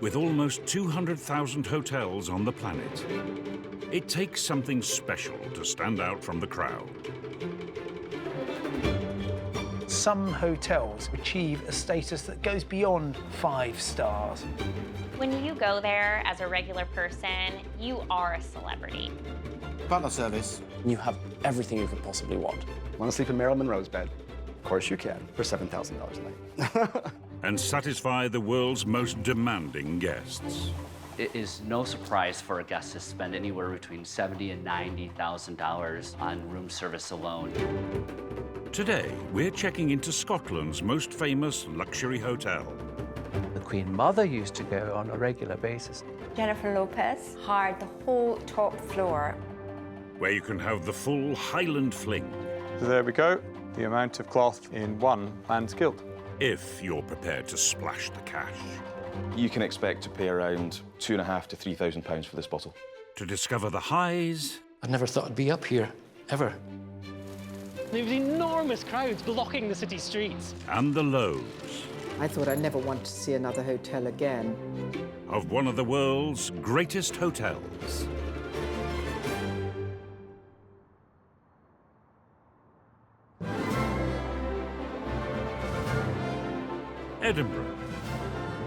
With almost 200,000 hotels on the planet, it takes something special to stand out from the crowd. Some hotels achieve a status that goes beyond 5 stars. When you go there as a regular person, you are a celebrity. Butler service. You have everything you could possibly want. Want to sleep in Marilyn Monroe's bed? Of course you can, for $7,000 a night. And satisfy the world's most demanding guests. It is no surprise for a guest to spend anywhere between $70,000 and $90,000 on room service alone. Today, we're checking into Scotland's most famous luxury hotel. The Queen Mother used to go on a regular basis. Jennifer Lopez hired the whole top floor. Where you can have the full Highland fling. There we go, the amount of cloth in one man's kilt. If you're prepared to splash the cash. You can expect to pay around £2,500 to £3,000 for this bottle. To discover the highs. I never thought I'd be up here, ever. There was enormous crowds blocking the city streets. And the lows. I thought I'd never want to see another hotel again. Of one of the world's greatest hotels. Edinburgh,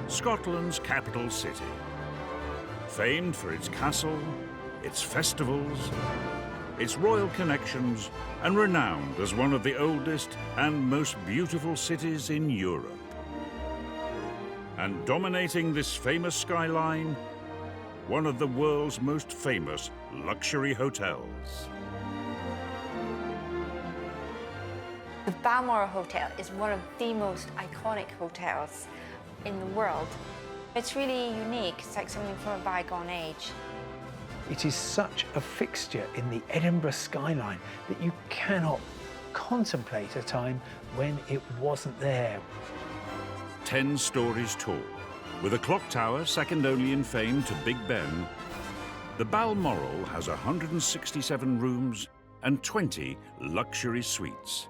Scotland's capital city. Famed for its castle, its festivals, its royal connections, and renowned as one of the oldest and most beautiful cities in Europe. And dominating this famous skyline, one of the world's most famous luxury hotels. The Balmoral Hotel is one of the most iconic hotels in the world. It's really unique. It's like something from a bygone age. It is such a fixture in the Edinburgh skyline that you cannot contemplate a time when it wasn't there. 10 stories tall, with a clock tower second only in fame to Big Ben, the Balmoral has 167 rooms and 20 luxury suites,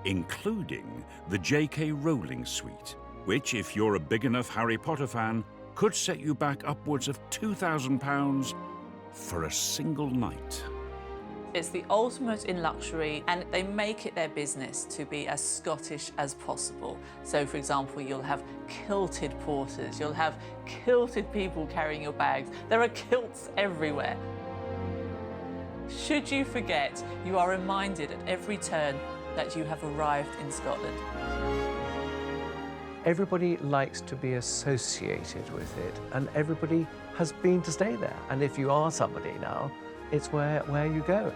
including the J.K. Rowling suite, which, if you're a big enough Harry Potter fan, could set you back upwards of £2,000 for a single night. It's the ultimate in luxury, and they make it their business to be as Scottish as possible. So, for example, you'll have kilted porters, you'll have kilted people carrying your bags. There are kilts everywhere. Should you forget, you are reminded at every turn that you have arrived in Scotland. Everybody likes to be associated with it, and everybody has been to stay there. And if you are somebody now, it's where you go.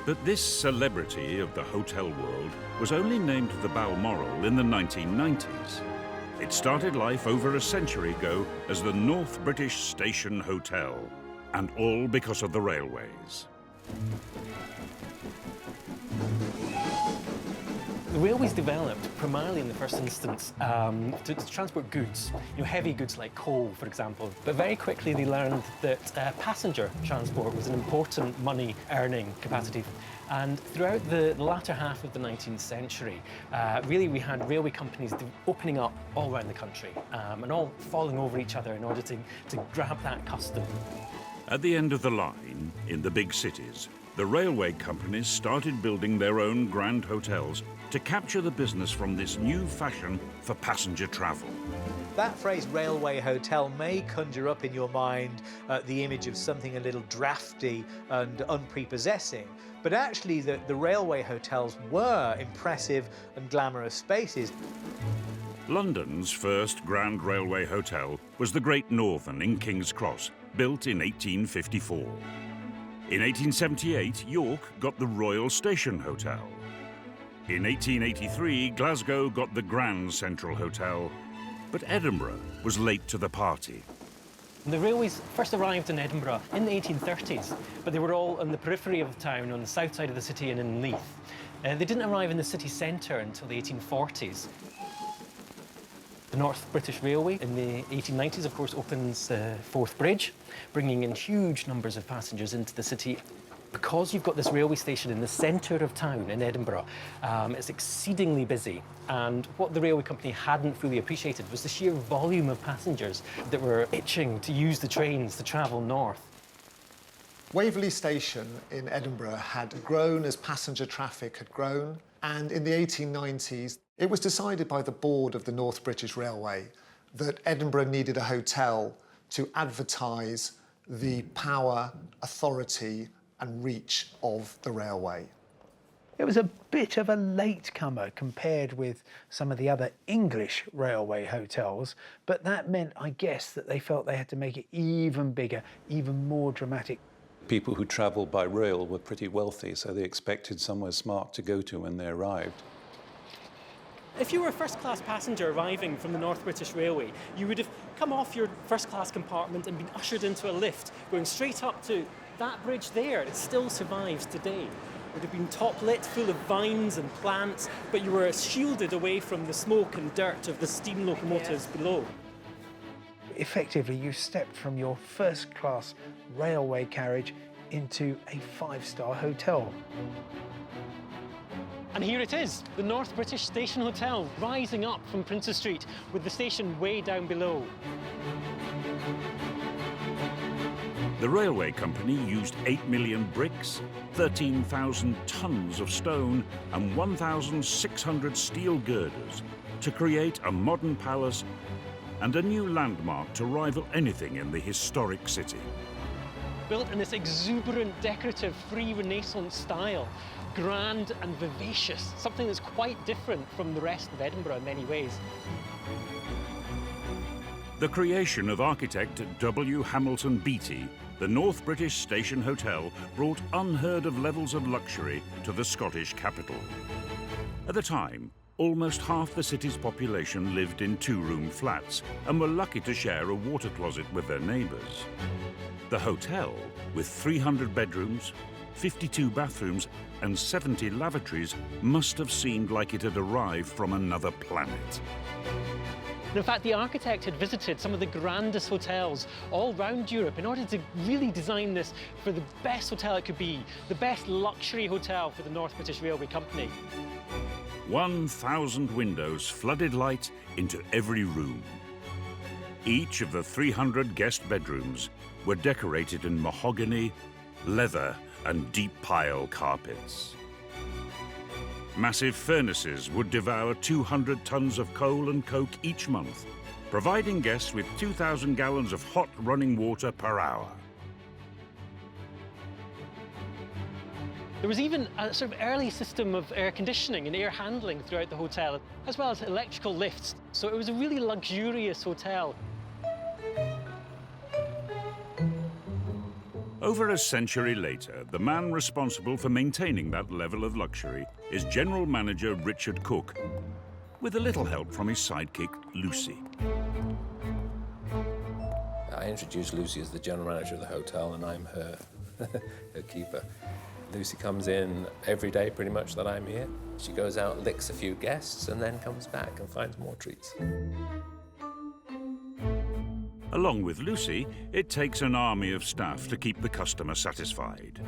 But this celebrity of the hotel world was only named the Balmoral in the 1990s. It started life over a century ago as the North British Station Hotel, and all because of the railways. The railways developed primarily in the first instance to transport goods, heavy goods like coal, for example. But very quickly they learned that passenger transport was an important money-earning capacity. And throughout the latter half of the 19th century, really we had railway companies opening up all around the country and all falling over each other in order to grab that custom. At the end of the line, in the big cities, the railway companies started building their own grand hotels to capture the business from this new fashion for passenger travel. That phrase, railway hotel, may conjure up in your mind the image of something a little drafty and unprepossessing, but actually the railway hotels were impressive and glamorous spaces. London's first grand railway hotel was the Great Northern in King's Cross, built in 1854. In 1878, York got the Royal Station Hotel. In 1883, Glasgow got the Grand Central Hotel, but Edinburgh was late to the party. The railways first arrived in Edinburgh in the 1830s, but they were all on the periphery of the town, on the south side of the city and in Leith. They didn't arrive in the city centre until the 1840s. The North British Railway in the 1890s, of course, opens Forth Bridge, bringing in huge numbers of passengers into the city. Because you've got this railway station in the centre of town in Edinburgh, it's exceedingly busy. And what the railway company hadn't fully appreciated was the sheer volume of passengers that were itching to use the trains to travel north. Waverley Station in Edinburgh had grown as passenger traffic had grown, and in the 1890s, it was decided by the board of the North British Railway that Edinburgh needed a hotel to advertise the power, authority and reach of the railway. It was a bit of a latecomer compared with some of the other English railway hotels, but that meant, I guess, that they felt they had to make it even bigger, even more dramatic. People who travelled by rail were pretty wealthy, so they expected somewhere smart to go to when they arrived. If you were a first-class passenger arriving from the North British Railway, you would have come off your first-class compartment and been ushered into a lift, going straight up to that bridge there. It still survives today. It would have been top-lit, full of vines and plants, but you were shielded away from the smoke and dirt of the steam locomotives below. Effectively, you stepped from your first-class railway carriage into a five-star hotel. And here it is, the North British Station Hotel, rising up from Princes Street with the station way down below. The railway company used 8 million bricks, 13,000 tons of stone and 1,600 steel girders to create a modern palace and a new landmark to rival anything in the historic city. Built in this exuberant, decorative, free Renaissance style, grand and vivacious, something that's quite different from the rest of Edinburgh in many ways. The creation of architect W. Hamilton Beattie, the North British Station Hotel brought unheard of levels of luxury to the Scottish capital. At the time, almost half the city's population lived in two-room flats and were lucky to share a water closet with their neighbours. The hotel, with 300 bedrooms, 52 bathrooms and 70 lavatories, must have seemed like it had arrived from another planet. In fact, the architect had visited some of the grandest hotels all round Europe in order to really design this for the best hotel it could be, the best luxury hotel for the North British Railway Company. 1,000 windows flooded light into every room. Each of the 300 guest bedrooms were decorated in mahogany, leather and deep pile carpets. Massive furnaces would devour 200 tons of coal and coke each month, providing guests with 2,000 gallons of hot running water per hour. There was even a sort of early system of air conditioning and air handling throughout the hotel, as well as electrical lifts. So it was a really luxurious hotel. Over a century later, the man responsible for maintaining that level of luxury is General Manager Richard Cook, with a little help from his sidekick, Lucy. I introduced Lucy as the general manager of the hotel, and I'm her, her keeper. Lucy comes in every day, pretty much, that I'm here. She goes out, licks a few guests, and then comes back and finds more treats. Along with Lucy, it takes an army of staff to keep the customer satisfied.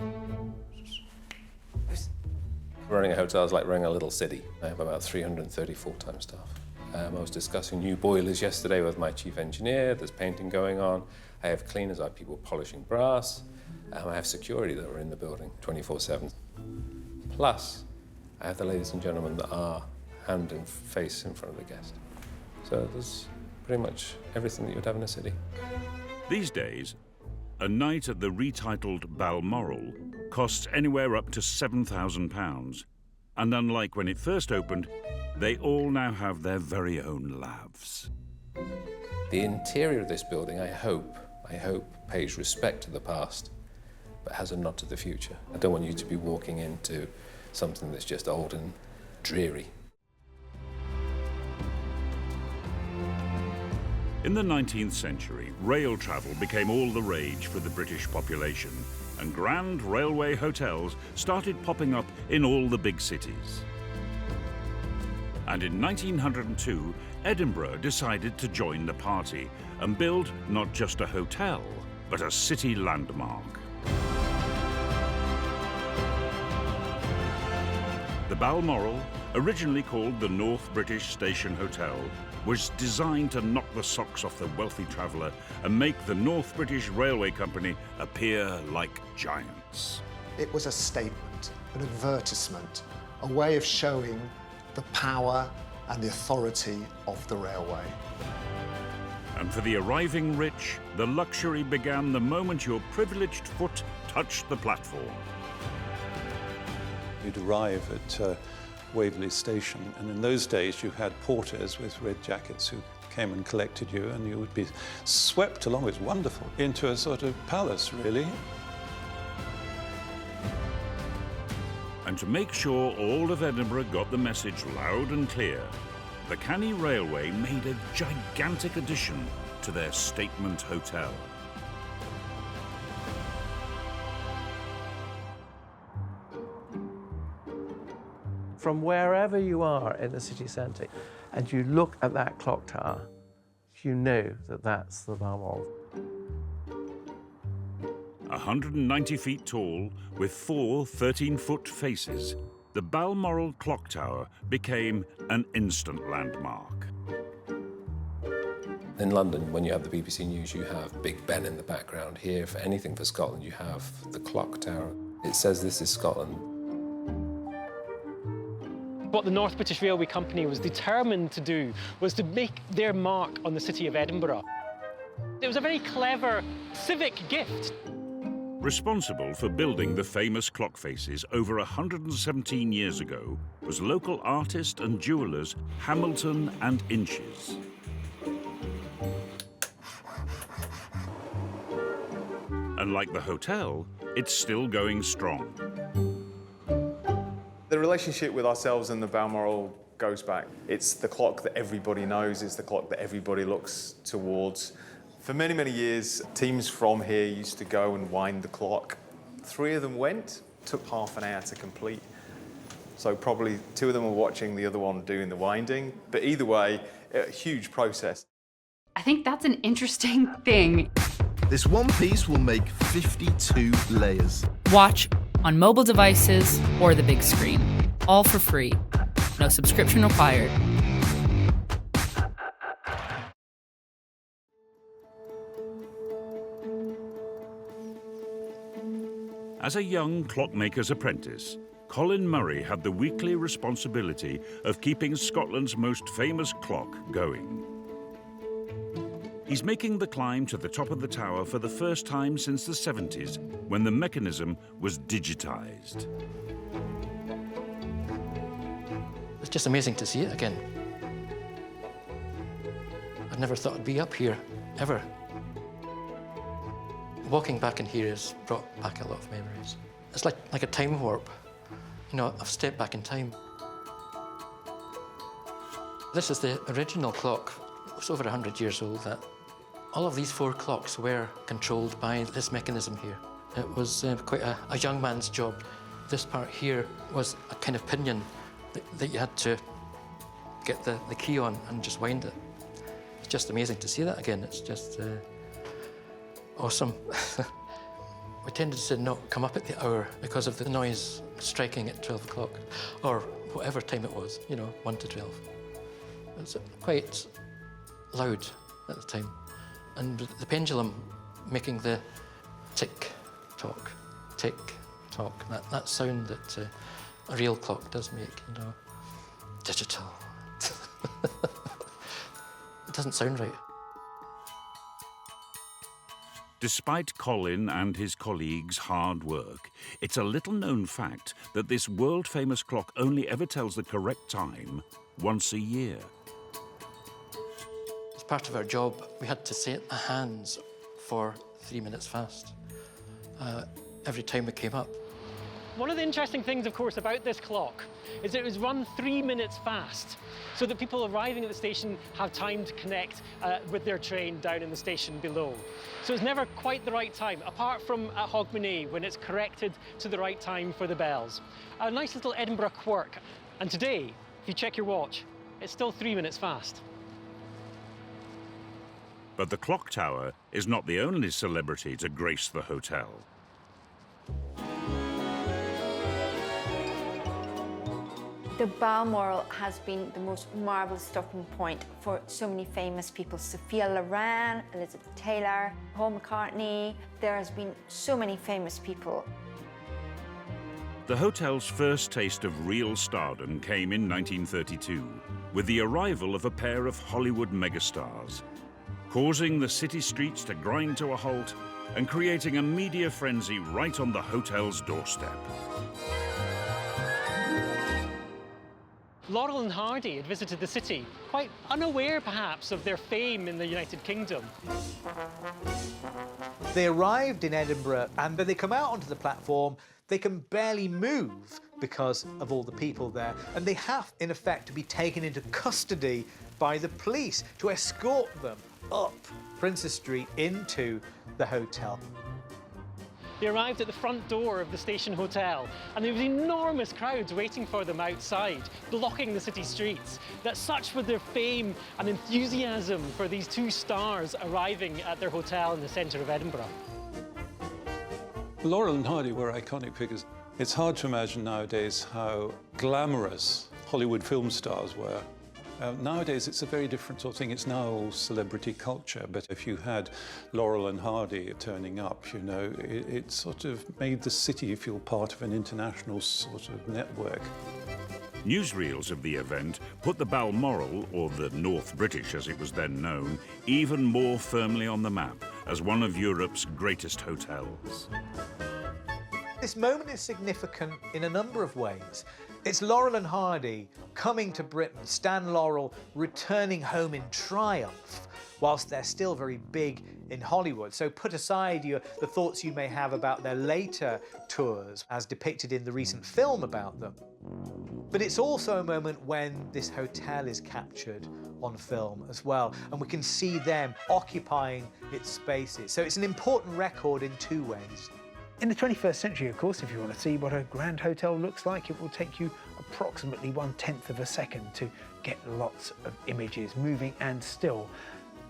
Running a hotel is like running a little city. I have about 330 full-time staff. I was discussing new boilers yesterday with my chief engineer. There's painting going on. I have cleaners, I have people polishing brass. I have security that are in the building 24/7. Plus, I have the ladies and gentlemen that are hand and face in front of the guest. So there's pretty much everything that you'd have in a city. These days, a night at the retitled Balmoral costs anywhere up to £7,000. And unlike when it first opened, they all now have their very own lavs. The interior of this building, I hope, pays respect to the past, but has a nod to the future. I don't want you to be walking into something that's just old and dreary. In the 19th century, rail travel became all the rage for the British population, and grand railway hotels started popping up in all the big cities. And in 1902, Edinburgh decided to join the party and build not just a hotel, but a city landmark. Balmoral, originally called the North British Station Hotel, was designed to knock the socks off the wealthy traveller and make the North British Railway Company appear like giants. It was a statement, an advertisement, a way of showing the power and the authority of the railway. And for the arriving rich, the luxury began the moment your privileged foot touched the platform. You'd arrive at Waverley Station, and in those days you had porters with red jackets who came and collected you, and you would be swept along, it was wonderful, into a sort of palace, really. And to make sure all of Edinburgh got the message loud and clear, the Canny Railway made a gigantic addition to their statement hotel. From wherever you are in the city centre and you look at that clock tower, you know that that's the Balmoral. 190 feet tall, with 4 13-foot faces, the Balmoral clock tower became an instant landmark. In London, when you have the BBC News, you have Big Ben in the background. Here, for anything for Scotland, you have the clock tower. It says this is Scotland. What the North British Railway Company was determined to do was to make their mark on the city of Edinburgh. It was a very clever civic gift. Responsible for building the famous clock faces over 117 years ago was local artist and jewellers Hamilton and Inches. And like the hotel, it's still going strong. The relationship with ourselves and the Balmoral goes back. It's the clock that everybody knows, it's the clock that everybody looks towards. For many, many years, teams from here used to go and wind the clock. 3 of them went, took half an hour to complete. So probably 2 of them were watching, the other one doing the winding. But either way, a huge process. I think that's an interesting thing. This one piece will make 52 layers. Watch on mobile devices or the big screen. All for free. No subscription required. As a young clockmaker's apprentice, Colin Murray had the weekly responsibility of keeping Scotland's most famous clock going. He's making the climb to the top of the tower for the first time since the 70s, when the mechanism was digitised. It's just amazing to see it again. I never thought I'd be up here, ever. Walking back in here has brought back a lot of memories. It's like a time warp. You know, I've stepped back in time. This is the original clock. It's over 100 years old. All of these 4 clocks were controlled by this mechanism here. It was quite a young man's job. This part here was a kind of pinion that you had to get the key on and just wind it. It's just amazing to see that again. It's just awesome. We tended to not come up at the hour because of the noise striking at 12 o'clock, or whatever time it was, 1 to 12. It was quite loud at the time. And the pendulum making the tick-tock, tick-tock, that sound that a real clock does make, digital. It doesn't sound right. Despite Colin and his colleagues' hard work, it's a little-known fact that this world-famous clock only ever tells the correct time once a year. As part of our job, we had to set the hands for 3 minutes fast every time we came up. One of the interesting things, of course, about this clock is that it was run 3 minutes fast, so that people arriving at the station have time to connect with their train down in the station below. So it's never quite the right time, apart from at Hogmanay, when it's corrected to the right time for the bells. A nice little Edinburgh quirk. And today, if you check your watch, it's still 3 minutes fast. But the clock tower is not the only celebrity to grace the hotel. The Balmoral has been the most marvellous stopping point for so many famous people. Sophia Loren, Elizabeth Taylor, Paul McCartney. There has been so many famous people. The hotel's first taste of real stardom came in 1932, with the arrival of a pair of Hollywood megastars, causing the city streets to grind to a halt and creating a media frenzy right on the hotel's doorstep. Laurel and Hardy had visited the city, quite unaware perhaps of their fame in the United Kingdom. They arrived in Edinburgh and when they come out onto the platform, they can barely move because of all the people there. And they have, in effect, to be taken into custody by the police to escort them up Princess Street into the hotel. They arrived at the front door of the Station Hotel, and there was enormous crowds waiting for them outside, blocking the city streets. That such was their fame and enthusiasm for these two stars arriving at their hotel in the centre of Edinburgh. Laurel and Hardy were iconic figures. It's hard to imagine nowadays how glamorous Hollywood film stars were. Nowadays, it's a very different sort of thing. It's now all celebrity culture, but if you had Laurel and Hardy turning up, you know, it sort of made the city feel part of an international sort of network. Newsreels of the event put the Balmoral, or the North British as it was then known, even more firmly on the map as one of Europe's greatest hotels. This moment is significant in a number of ways. It's Laurel and Hardy coming to Britain, Stan Laurel returning home in triumph, whilst they're still very big in Hollywood. So put aside the thoughts you may have about their later tours, as depicted in the recent film about them. But it's also a moment when this hotel is captured on film as well, and we can see them occupying its spaces. So it's an important record in two ways. In the 21st century, of course, if you want to see what a grand hotel looks like, it will take you approximately 1/10 of a second to get lots of images moving and still.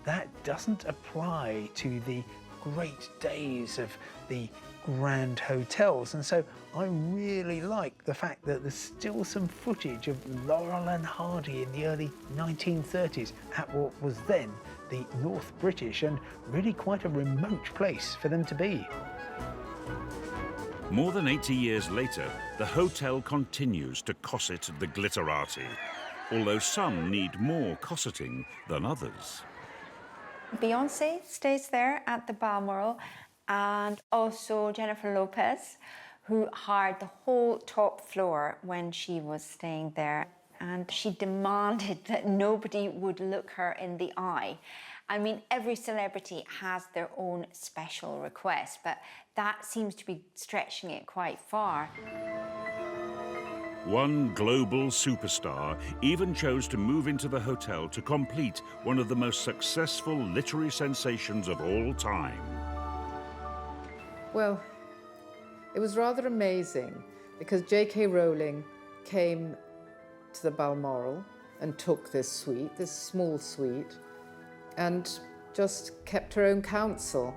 That doesn't apply to the great days of the grand hotels, and so I really like the fact that there's still some footage of Laurel and Hardy in the early 1930s at what was then the North British, and really quite a remote place for them to be. More than 80 years later, the hotel continues to cosset the glitterati, although some need more cosseting than others. Beyoncé stays there at the Balmoral, and also Jennifer Lopez, who hired the whole top floor when she was staying there. And she demanded that nobody would look her in the eye. I mean, every celebrity has their own special request, but that seems to be stretching it quite far. One global superstar even chose to move into the hotel to complete one of the most successful literary sensations of all time. Well, it was rather amazing because J.K. Rowling came to the Balmoral and took this suite, this small suite, and just kept her own counsel.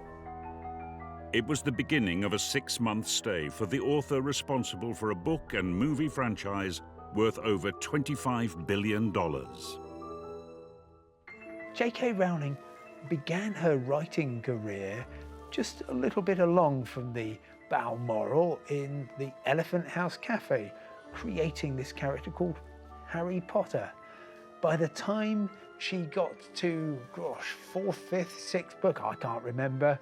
It was the beginning of a 6-month stay for the author responsible for a book and movie franchise worth over $25 billion. J.K. Rowling began her writing career just a little bit along from the Balmoral in the Elephant House Cafe, creating this character called Harry Potter. By the time she got to, gosh, 4th, 5th, 6th book, I can't remember,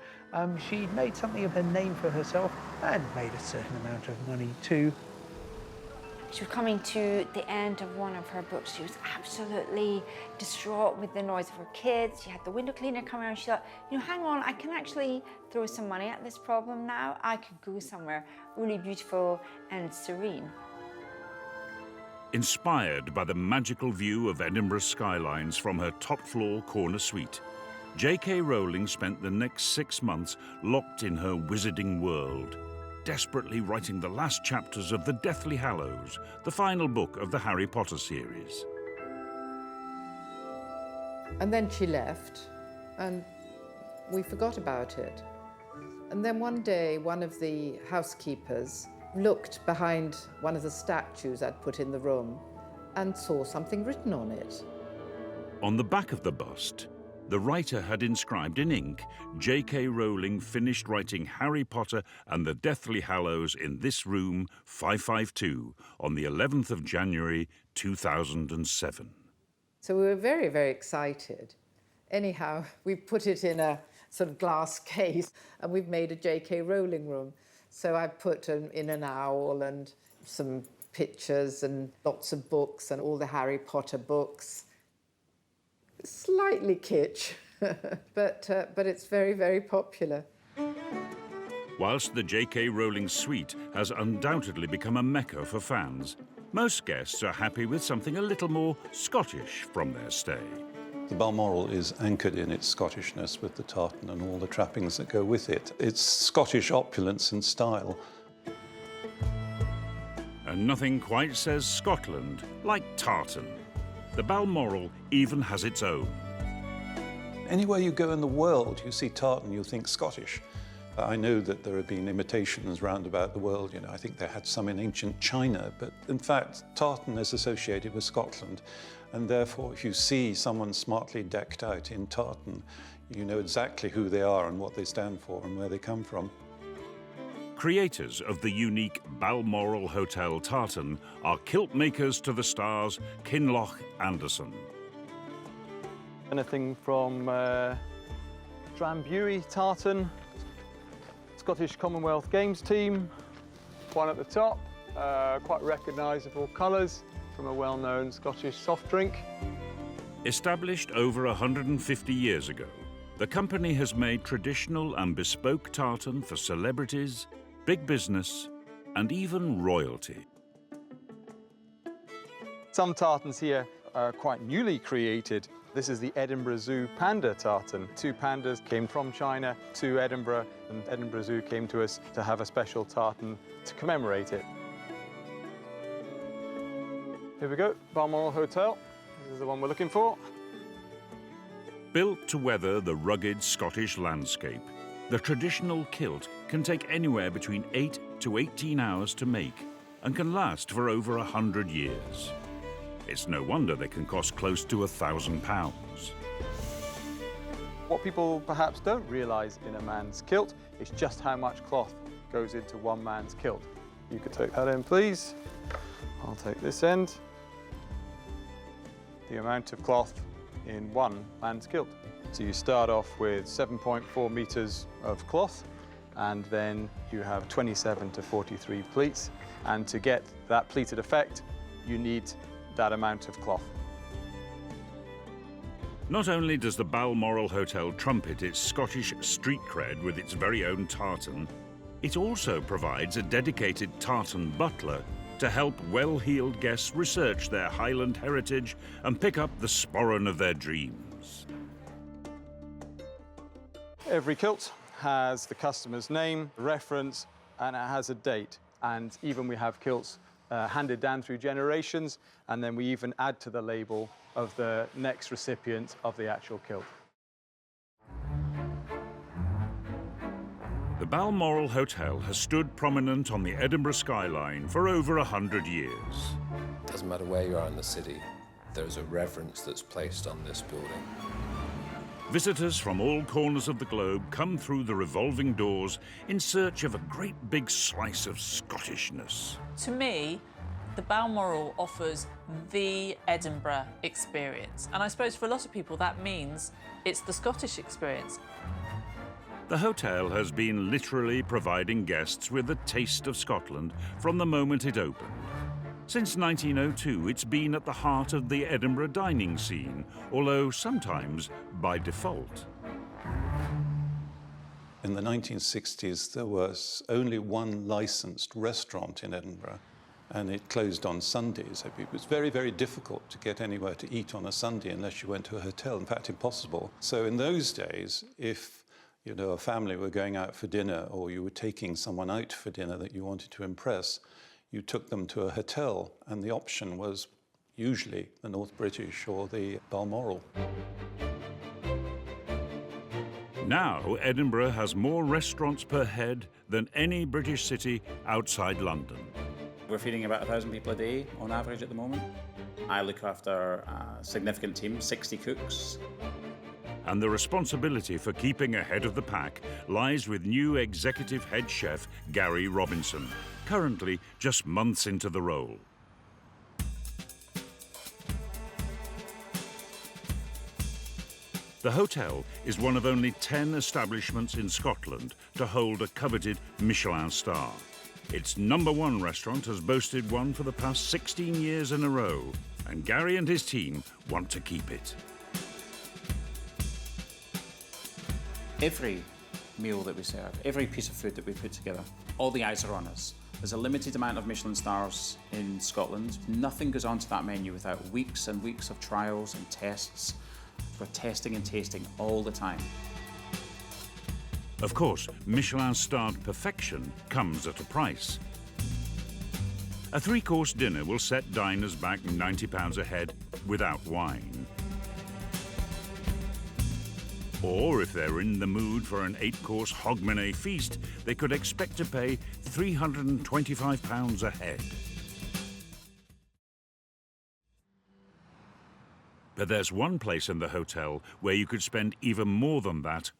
she'd made something of a name for herself and made a certain amount of money too. She was coming to the end of one of her books. She was absolutely distraught with the noise of her kids. She had the window cleaner come around. She thought, you know, hang on, I can actually throw some money at this problem now. I could go somewhere really beautiful and serene. Inspired by the magical view of Edinburgh's skylines from her top-floor corner suite, J.K. Rowling spent the next 6 months locked in her wizarding world, desperately writing the last chapters of the Deathly Hallows, the final book of the Harry Potter series. And then she left, and we forgot about it. And then one day, one of the housekeepers looked behind one of the statues I'd put in the room, and saw something written on it. On the back of the bust, the writer had inscribed in ink, J.K. Rowling finished writing Harry Potter and the Deathly Hallows in this room, 552, on the 11th of January, 2007. So we were very, very excited. Anyhow, we put it in a sort of glass case and we've made a J.K. Rowling room. So I put in an owl and some pictures and lots of books and all the Harry Potter books. Slightly kitsch, but it's very, very popular. Whilst the J.K. Rowling suite has undoubtedly become a mecca for fans, most guests are happy with something a little more Scottish from their stay. The Balmoral is anchored in its Scottishness with the tartan and all the trappings that go with it. It's Scottish opulence and style. And nothing quite says Scotland like tartan. The Balmoral even has its own. Anywhere you go in the world, you see tartan, you think Scottish. I know that there have been imitations round about the world. You know, I think they had some in ancient China, but in fact, tartan is associated with Scotland. And therefore, if you see someone smartly decked out in tartan, you know exactly who they are and what they stand for and where they come from. Creators of the unique Balmoral Hotel tartan are kilt makers to the stars Kinloch Anderson. Anything from dram tartan, Scottish Commonwealth Games team, one at the top, quite recognisable colours from a well-known Scottish soft drink. Established over 150 years ago, the company has made traditional and bespoke tartan for celebrities, big business, and even royalty. Some tartans here are quite newly created. This is the Edinburgh Zoo panda tartan. 2 pandas came from China to Edinburgh, and Edinburgh Zoo came to us to have a special tartan to commemorate it. Here we go, Balmoral Hotel. This is the one we're looking for. Built to weather the rugged Scottish landscape, the traditional kilt can take anywhere between 8 to 18 hours to make and can last for over 100 years. It's no wonder they can cost close to £1,000. What people perhaps don't realise in a man's kilt is just how much cloth goes into one man's kilt. You could take that in, please. I'll take this end. The amount of cloth in one man's kilt. So you start off with 7.4 metres of cloth, and then you have 27 to 43 pleats. And to get that pleated effect, you need that amount of cloth. Not only does the Balmoral Hotel trumpet its Scottish street cred with its very own tartan, it also provides a dedicated tartan butler to help well-heeled guests research their Highland heritage and pick up the sporran of their dreams. Every kilt has the customer's name, reference, and it has a date. And even we have kilts handed down through generations, and then we even add to the label of the next recipient of the actual kilt. The Balmoral Hotel has stood prominent on the Edinburgh skyline for over 100 years. Doesn't matter where you are in the city, there's a reverence that's placed on this building. Visitors from all corners of the globe come through the revolving doors in search of a great big slice of Scottishness. To me, the Balmoral offers the Edinburgh experience. And I suppose for a lot of people that means it's the Scottish experience. The hotel has been literally providing guests with a taste of Scotland from the moment it opened. Since 1902, it's been at the heart of the Edinburgh dining scene, although sometimes by default. In the 1960s, there was only one licensed restaurant in Edinburgh, and it closed on Sundays. It was very, very difficult to get anywhere to eat on a Sunday unless you went to a hotel, in fact, impossible. So in those days, if a family were going out for dinner or you were taking someone out for dinner that you wanted to impress, you took them to a hotel, and the option was usually the North British or the Balmoral. Now, Edinburgh has more restaurants per head than any British city outside London. We're feeding about 1,000 people a day on average at the moment. I look after a significant team, 60 cooks. And the responsibility for keeping ahead of the pack lies with new executive head chef Gary Robinson, currently just months into the role. The hotel is one of only 10 establishments in Scotland to hold a coveted Michelin star. Its #1 restaurant has boasted one for the past 16 years in a row, and Gary and his team want to keep it. Every meal that we serve, every piece of food that we put together, all the eyes are on us. There's a limited amount of Michelin stars in Scotland. Nothing goes onto that menu without weeks and weeks of trials and tests. We're testing and tasting all the time. Of course, Michelin-starred perfection comes at a price. A 3-course dinner will set diners back £90 a head without wine. Or if they're in the mood for an 8-course hogmanay feast, they could expect to pay £325 a head. But there's one place in the hotel where you could spend even more than that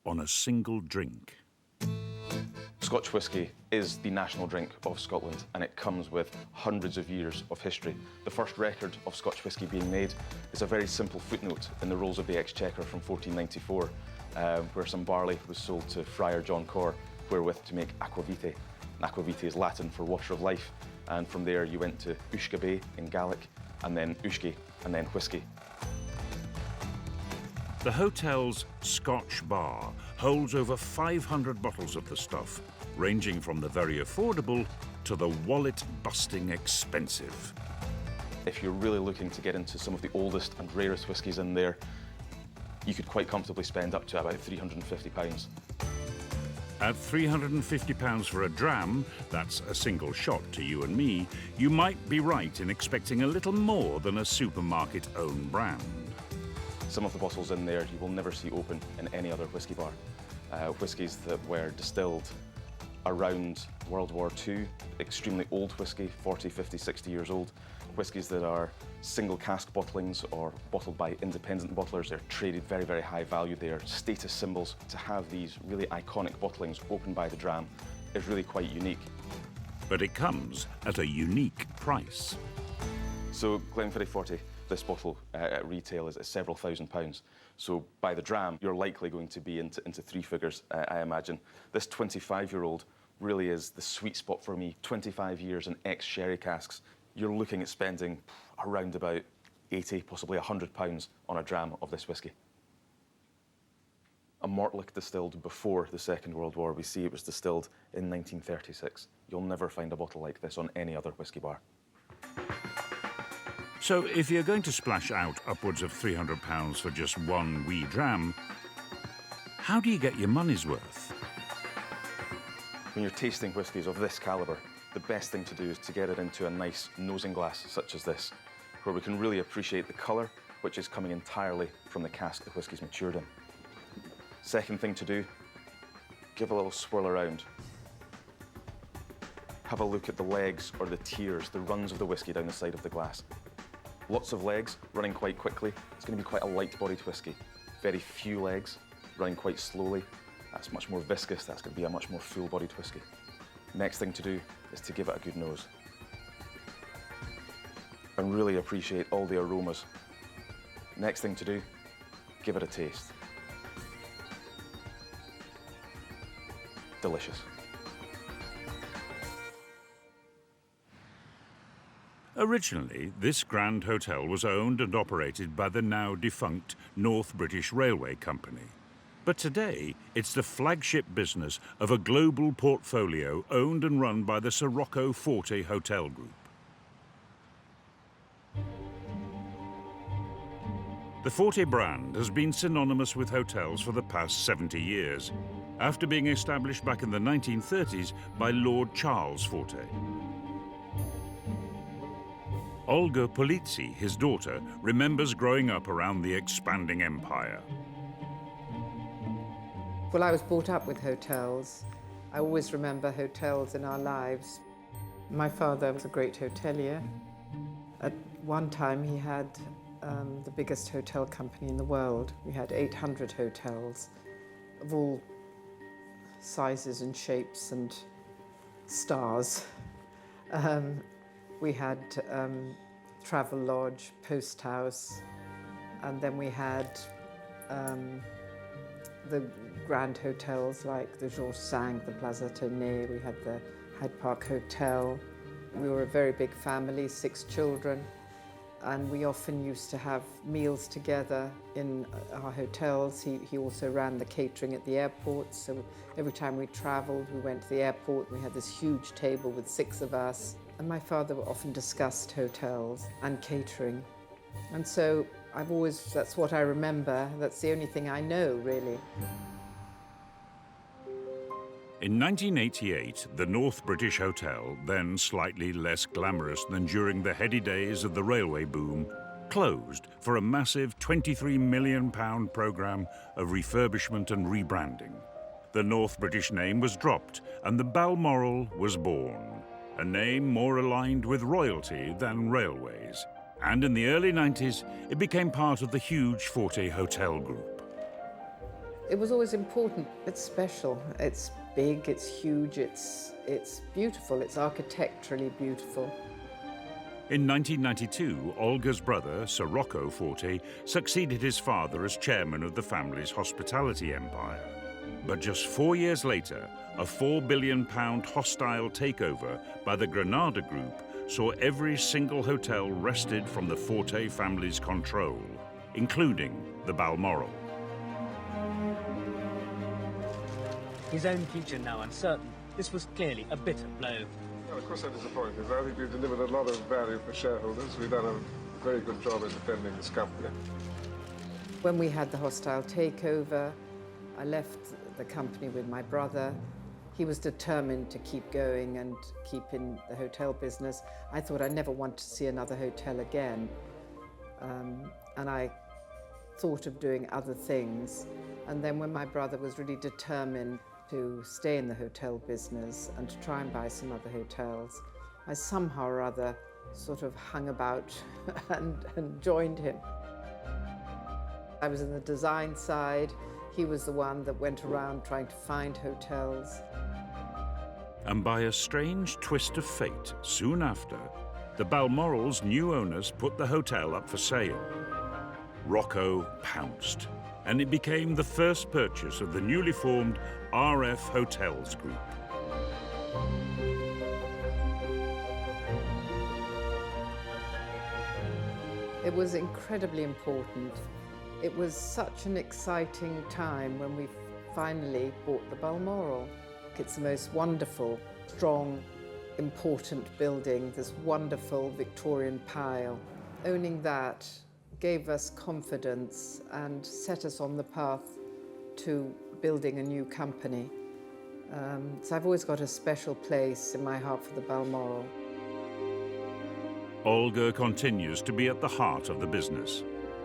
on a single drink. Scotch whisky is the national drink of Scotland, and it comes with hundreds of years of history. The first record of Scotch whisky being made is a very simple footnote in the Rolls of the Exchequer from 1494, where some barley was sold to Friar John Corr, wherewith to make aquavitae. And aquavitae is Latin for water of life, and from there you went to Uiscabe in Gaelic, and then Uisci, and then whisky. The hotel's Scotch bar holds over 500 bottles of the stuff, ranging from the very affordable to the wallet-busting expensive. If you're really looking to get into some of the oldest and rarest whiskies in there, you could quite comfortably spend up to about £350. At £350 for a dram, that's a single shot to you and me, you might be right in expecting a little more than a supermarket-owned brand. Some of the bottles in there you will never see open in any other whisky bar. Whiskies that were distilled around World War II, extremely old whisky, 40, 50, 60 years old. Whiskies that are single cask bottlings or bottled by independent bottlers. They're traded very, very high value. They are status symbols. To have these really iconic bottlings opened by the dram is really quite unique. But it comes at a unique price. So Glenfiddich Forte, this bottle at retail is several £1,000s. So by the dram, you're likely going to be into 3 figures, I imagine. This 25-year-old really is the sweet spot for me. 25 years in ex-sherry casks. You're looking at spending around about 80, possibly £100 on a dram of this whisky. A Mortlach distilled before the Second World War. We see it was distilled in 1936. You'll never find a bottle like this on any other whisky bar. So if you're going to splash out upwards of £300 for just one wee dram, how do you get your money's worth? When you're tasting whiskies of this calibre, the best thing to do is to get it into a nice nosing glass such as this, where we can really appreciate the colour, which is coming entirely from the cask the whisky's matured in. Second thing to do, give a little swirl around. Have a look at the legs or the tiers, the runs of the whisky down the side of the glass. Lots of legs, running quite quickly. It's going to be quite a light-bodied whisky. Very few legs, running quite slowly. That's much more viscous. That's going to be a much more full-bodied whisky. Next thing to do is to give it a good nose. And really appreciate all the aromas. Next thing to do, give it a taste. Delicious. Originally, this grand hotel was owned and operated by the now defunct North British Railway Company. But today, it's the flagship business of a global portfolio owned and run by the Sirocco Forte Hotel Group. The Forte brand has been synonymous with hotels for the past 70 years, after being established back in the 1930s by Lord Charles Forte. Olga Polizzi, his daughter, remembers growing up around the expanding empire. Well, I was brought up with hotels. I always remember hotels in our lives. My father was a great hotelier. At One time he had the biggest hotel company in the world. We had 800 hotels of all sizes and shapes and stars. We had Travel Lodge, Post House, and then we had the grand hotels like the Georges V, the Plaza Athénée, we had the Hyde Park Hotel. We were a very big family, 6 children, and we often used to have meals together in our hotels. He also ran the catering at the airport, so every time we travelled, we went to the airport, we had this huge table with 6 of us, and my father often discussed hotels and catering. And so that's what I remember, that's the only thing I know, really. In 1988, the North British Hotel, then slightly less glamorous than during the heady days of the railway boom, closed for a massive £23 million programme of refurbishment and rebranding. The North British name was dropped and the Balmoral was born, a name more aligned with royalty than railways. And in the early 90s, it became part of the huge Forte hotel group. It was always important. It's special. It's big, it's huge, it's beautiful, it's architecturally beautiful. In 1992, Olga's brother, Sir Rocco Forte, succeeded his father as chairman of the family's hospitality empire. But just 4 years later, a £4 billion hostile takeover by the Granada Group saw every single hotel wrested from the Forte family's control, including the Balmoral. His own future now uncertain, this was clearly a bitter blow. Well, of course I'm disappointed. I think we've delivered a lot of value for shareholders. We've done a very good job in defending this company. When we had the hostile takeover, I left the company with my brother. He was determined to keep going and keep in the hotel business. I thought I'd never want to see another hotel again. And I thought of doing other things. And then when my brother was really determined to stay in the hotel business and to try and buy some other hotels, I somehow or other sort of hung about and joined him. I was in the design side. He was the one that went around trying to find hotels. And by a strange twist of fate, soon after, the Balmoral's new owners put the hotel up for sale. Rocco pounced, and it became the first purchase of the newly formed RF Hotels Group. It was incredibly important. It was such an exciting time when we finally bought the Balmoral. It's the most wonderful, strong, important building, this wonderful Victorian pile. Owning that gave us confidence and set us on the path to building a new company. So I've always got a special place in my heart for the Balmoral. Olga continues to be at the heart of the business,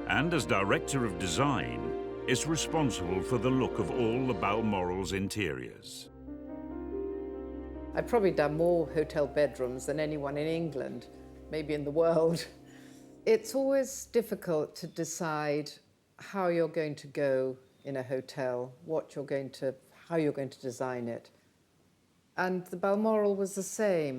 and as director of design, is responsible for the look of all the Balmoral's interiors. I've probably done more hotel bedrooms than anyone in England, maybe in the world. It's always difficult to decide how you're going to go in a hotel, how you're going to design it. And the Balmoral was the same.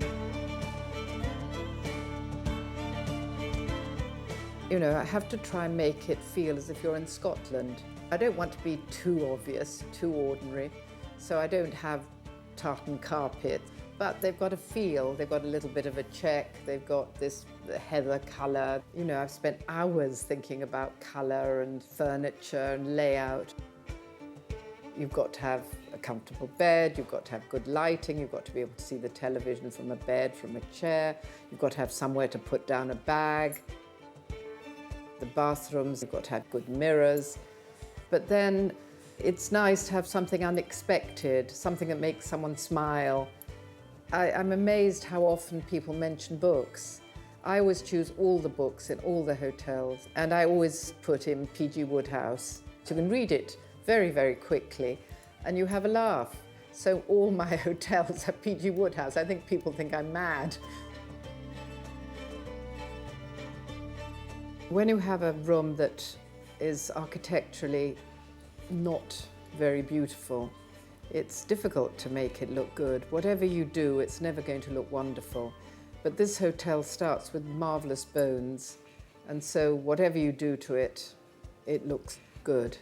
You know, I have to try and make it feel as if you're in Scotland. I don't want to be too obvious, too ordinary, so I don't have tartan carpet, but they've got a feel, they've got a little bit of a check, they've got this heather colour. You know, I've spent hours thinking about colour and furniture and layout. You've got to have a comfortable bed, you've got to have good lighting, you've got to be able to see the television from a bed, from a chair, you've got to have somewhere to put down a bag. The bathrooms, you've got to have good mirrors. But then it's nice to have something unexpected, something that makes someone smile. I'm amazed how often people mention books. I always choose all the books in all the hotels, and I always put in P.G. Wodehouse. You can read it very, very quickly, and you have a laugh. So all my hotels have P.G. Wodehouse. I think people think I'm mad. When you have a room that is architecturally not very beautiful, it's difficult to make it look good. Whatever you do, it's never going to look wonderful. But this hotel starts with marvellous bones, and so whatever you do to it, it looks good.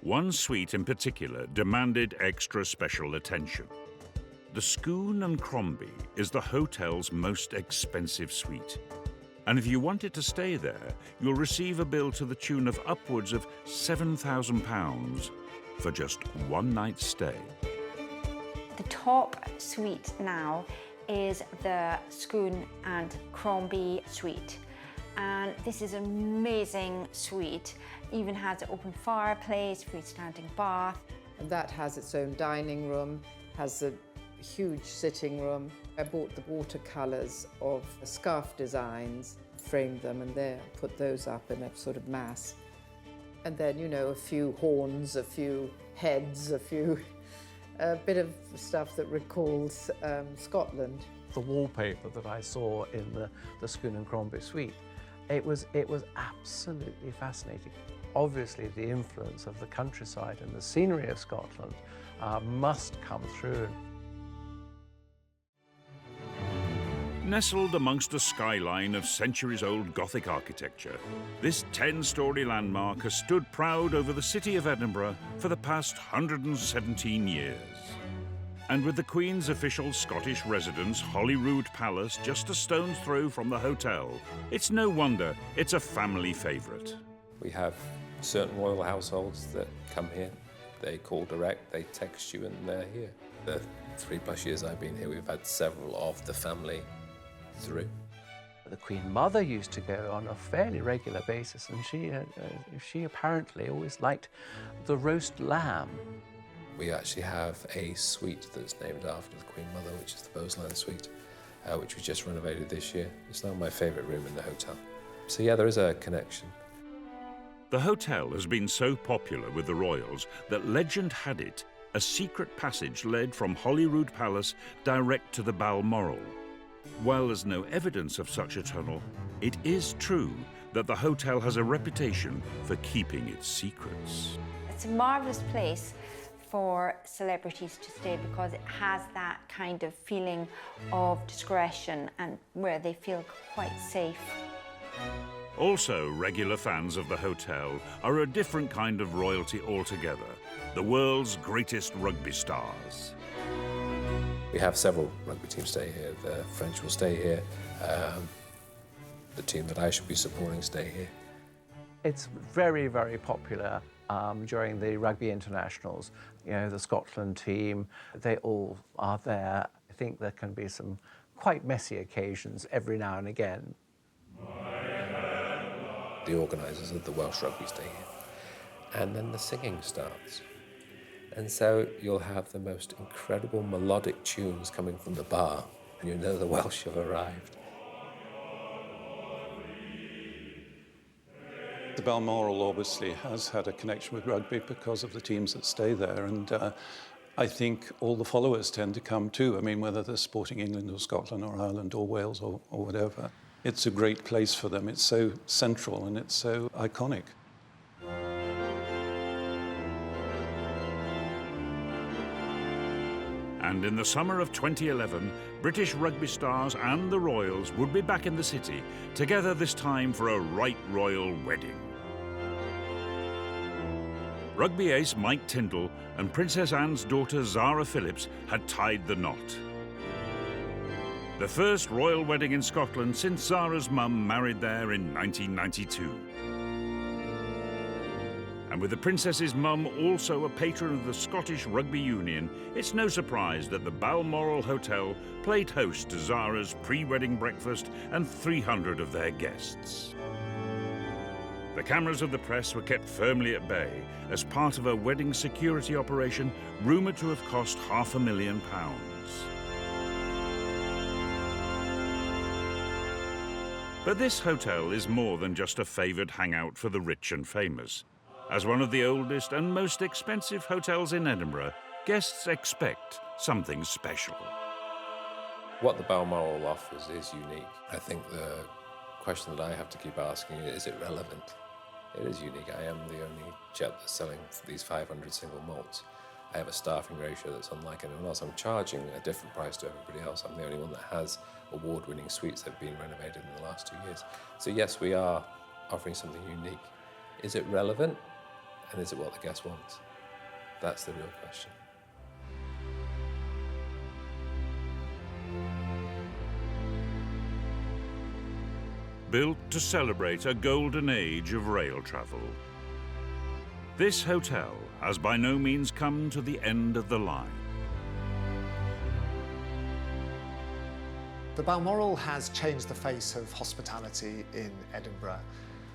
One suite in particular demanded extra special attention. The Scone and Crombie is the hotel's most expensive suite. And if you wanted to stay there, you'll receive a bill to the tune of upwards of £7,000 for just one night's stay. The top suite now is the Scone and Crombie suite. And this is an amazing suite. Even has an open fireplace, freestanding bath. And that has its own dining room, has a huge sitting room. I bought the watercolours of scarf designs, framed them, and there put those up in a sort of mass. And then, you know, a few horns, a few heads, a bit of stuff that recalls Scotland. The wallpaper that I saw in the Scone and Crombie suite, it was absolutely fascinating. Obviously, the influence of the countryside and the scenery of Scotland must come through. Nestled amongst a skyline of centuries-old Gothic architecture, this 10-storey landmark has stood proud over the city of Edinburgh for the past 117 years. And with the Queen's official Scottish residence, Holyrood Palace, just a stone's throw from the hotel, it's no wonder it's a family favourite. We have certain royal households that come here. They call direct, they text you, and they're here. The 3+ years I've been here, we've had several of the family through. The Queen Mother used to go on a fairly regular basis, and she apparently always liked the roast lamb. We actually have a suite that's named after the Queen Mother, which is the Bowsland Suite, which we just renovated this year. It's now my favourite room in the hotel. So yeah, there is a connection. The hotel has been so popular with the royals that legend had it a secret passage led from Holyrood Palace direct to the Balmoral. While there's no evidence of such a tunnel, it is true that the hotel has a reputation for keeping its secrets. It's a marvellous place for celebrities to stay because it has that kind of feeling of discretion and where they feel quite safe. Also, regular fans of the hotel are a different kind of royalty altogether, the world's greatest rugby stars. We have several rugby teams stay here. The French will stay here. The team that I should be supporting stay here. It's very, very popular during the rugby internationals. You know, the Scotland team, they all are there. I think there can be some quite messy occasions every now and again. The organisers of the Welsh rugby stay here. And then the singing starts. And so you'll have the most incredible melodic tunes coming from the bar, and you know the Welsh have arrived. The Balmoral obviously has had a connection with rugby because of the teams that stay there, and I think all the followers tend to come too. I mean, whether they're supporting England or Scotland or Ireland or Wales or whatever. It's a great place for them. It's so central and it's so iconic. And in the summer of 2011, British rugby stars and the royals would be back in the city, together this time for a right royal wedding. Rugby ace Mike Tindall and Princess Anne's daughter Zara Phillips had tied the knot. The first royal wedding in Scotland since Zara's mum married there in 1992. And with the princess's mum also a patron of the Scottish Rugby Union, it's no surprise that the Balmoral Hotel played host to Zara's pre-wedding breakfast and 300 of their guests. The cameras of the press were kept firmly at bay as part of a wedding security operation rumoured to have cost £500,000. But this hotel is more than just a favoured hangout for the rich and famous. As one of the oldest and most expensive hotels in Edinburgh, guests expect something special. What the Balmoral offers is unique. I think the question that I have to keep asking is it relevant? It is unique. I am the only chap that's selling these 500 single malts. I have a staffing ratio that's unlike anyone else. I'm charging a different price to everybody else. I'm the only one that has award-winning suites that have been renovated in the last 2 years. So yes, we are offering something unique. Is it relevant? And is it what the guest wants? That's the real question. Built to celebrate a golden age of rail travel. This hotel has by no means come to the end of the line. The Balmoral has changed the face of hospitality in Edinburgh.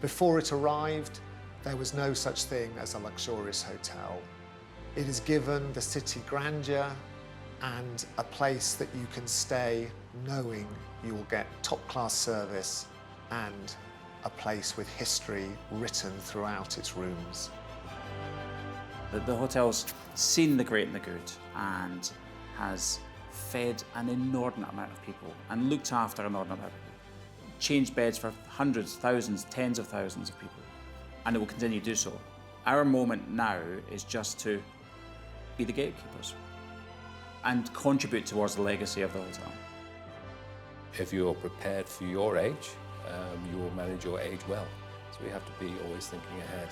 Before it arrived, there was no such thing as a luxurious hotel. It has given the city grandeur and a place that you can stay knowing you will get top-class service and a place with history written throughout its rooms. The hotel's seen the great and the good and has fed an inordinate amount of people and looked after an inordinate amount of people. Changed beds for hundreds, thousands, tens of thousands of people, and it will continue to do so. Our moment now is just to be the gatekeepers and contribute towards the legacy of the hotel. If you're prepared for your age, you will manage your age well. So we have to be always thinking ahead.